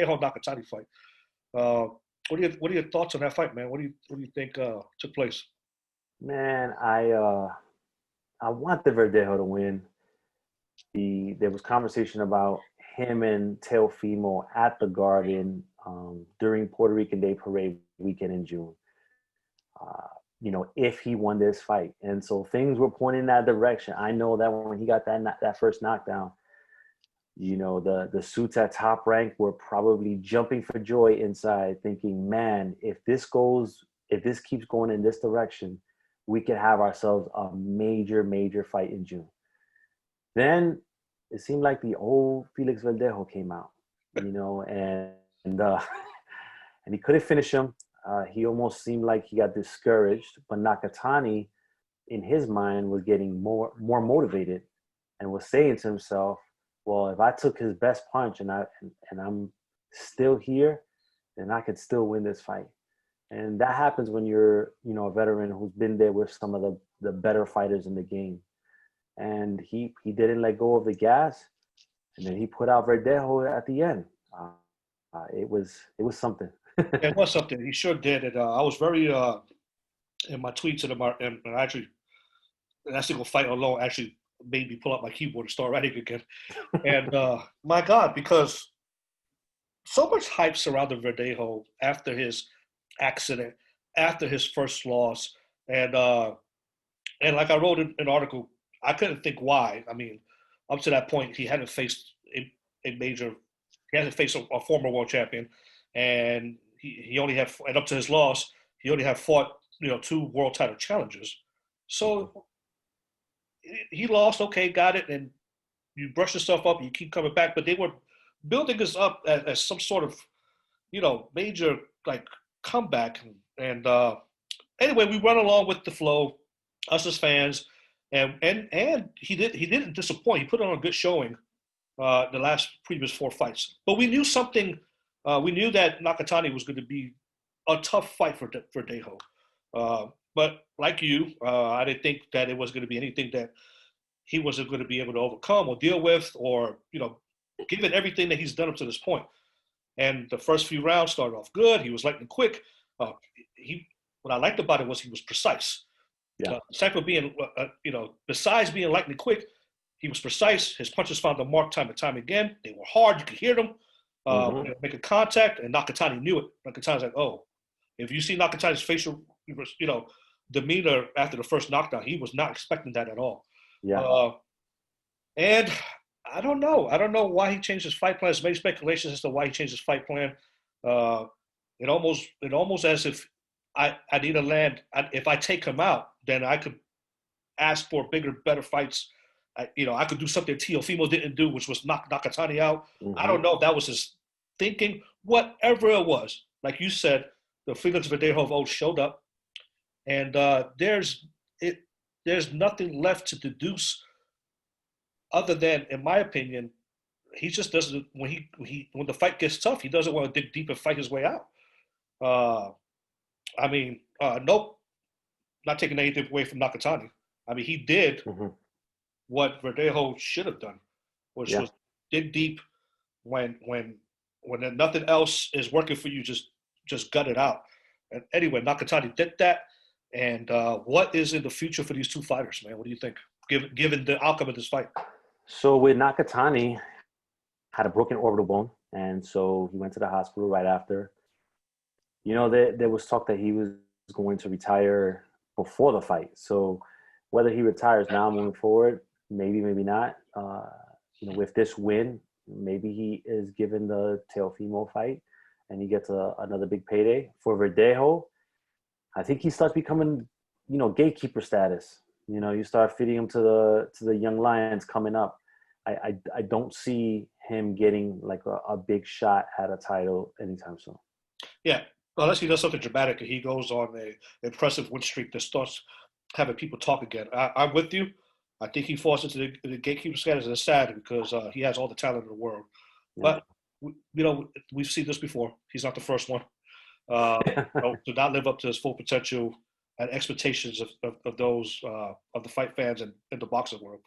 Nakatani fight. Uh, what are your thoughts on that fight, man? What do you think took place? Man, I want the Verdejo to win. There was conversation about him and Teofimo at the Garden during Puerto Rican Day Parade weekend in June. Uh, if he won this fight, and so things were pointing in that direction. I know that when he got that first knockdown, the suits at Top Rank were probably jumping for joy inside, thinking, man, if this keeps going in this direction, we could have ourselves a major, major fight in June. Then it seemed like the old Felix Verdejo came out, and and he couldn't finish him. He almost seemed like he got discouraged, but Nakatani, in his mind, was getting more motivated and was saying to himself, well, if I took his best punch and I'm still here, then I could still win this fight. And that happens when you're, a veteran who's been there with some of the better fighters in the game. And he didn't let go of the gas, and then he put out Verdejo at the end. It was something. It was something. He sure did. And I was very in my tweets and actually that single fight alone actually made me pull up my keyboard and start writing again. And my God, because so much hype surrounded Verdejo after his accident, after his first loss, and like I wrote in an article, I couldn't think why. I mean, up to that point, he hadn't faced a major, he hasn't faced a former world champion, and he only had, and up to his loss, he only had fought two world title challengers. So he lost, okay, got it, and you brush yourself up, and you keep coming back. But they were building us up as some sort of major like comeback, and anyway, we run along with the flow, us as fans, and he didn't disappoint. He put on a good showing the last previous four fights. But we knew something. We knew that Nakatani was going to be a tough fight for Dejo. But like you, I didn't think that it was going to be anything that he wasn't going to be able to overcome or deal with, or given everything that he's done up to this point. And the first few rounds started off good. He was lightning quick. What I liked about it was he was precise. Yeah. Aside from being, besides being lightning quick, he was precise. His punches found the mark time and time again. They were hard. You could hear them making contact, and Nakatani knew it. Nakatani's like, oh, if you see Nakatani's facial, demeanor after the first knockdown, he was not expecting that at all. Yeah. And I don't know. I don't know why he changed his fight plan. There's many speculations as to why he changed his fight plan. It almost as if I need to land. If I take him out, then I could ask for bigger, better fights. I could do something Teofimo didn't do, which was knock Nakatani out. I don't know if that was his thinking. Whatever it was, like you said, the Felix Verdejo of old showed up, and there's nothing left to deduce other than, in my opinion, he just doesn't. When the fight gets tough, he doesn't want to dig deep and fight his way out. Nope, not taking anything away from Nakatani. I mean, he did what Verdejo should have done, which was dig deep when nothing else is working for you. Just gut it out. And anyway, Nakatani did that. And what is in the future for these two fighters, man? What do you think, given the outcome of this fight? So with Nakatani, had a broken orbital bone, and so he went to the hospital right after. There was talk that he was going to retire before the fight. So whether he retires now moving forward, maybe not. With this win, maybe he is given the Teofimo fight, and he gets another big payday. For Verdejo, I think he starts becoming, gatekeeper status. You start feeding him to the young lions coming up. I don't see him getting like a big shot at a title anytime soon. Yeah, unless he does something dramatic and he goes on a impressive win streak that starts having people talk again. I'm with you. I think he falls into the gatekeeper status, and it's sad because he has all the talent in the world. Yeah. But we've seen this before. He's not the first one. To not live up to his full potential and expectations of those of the fight fans and in the boxing world.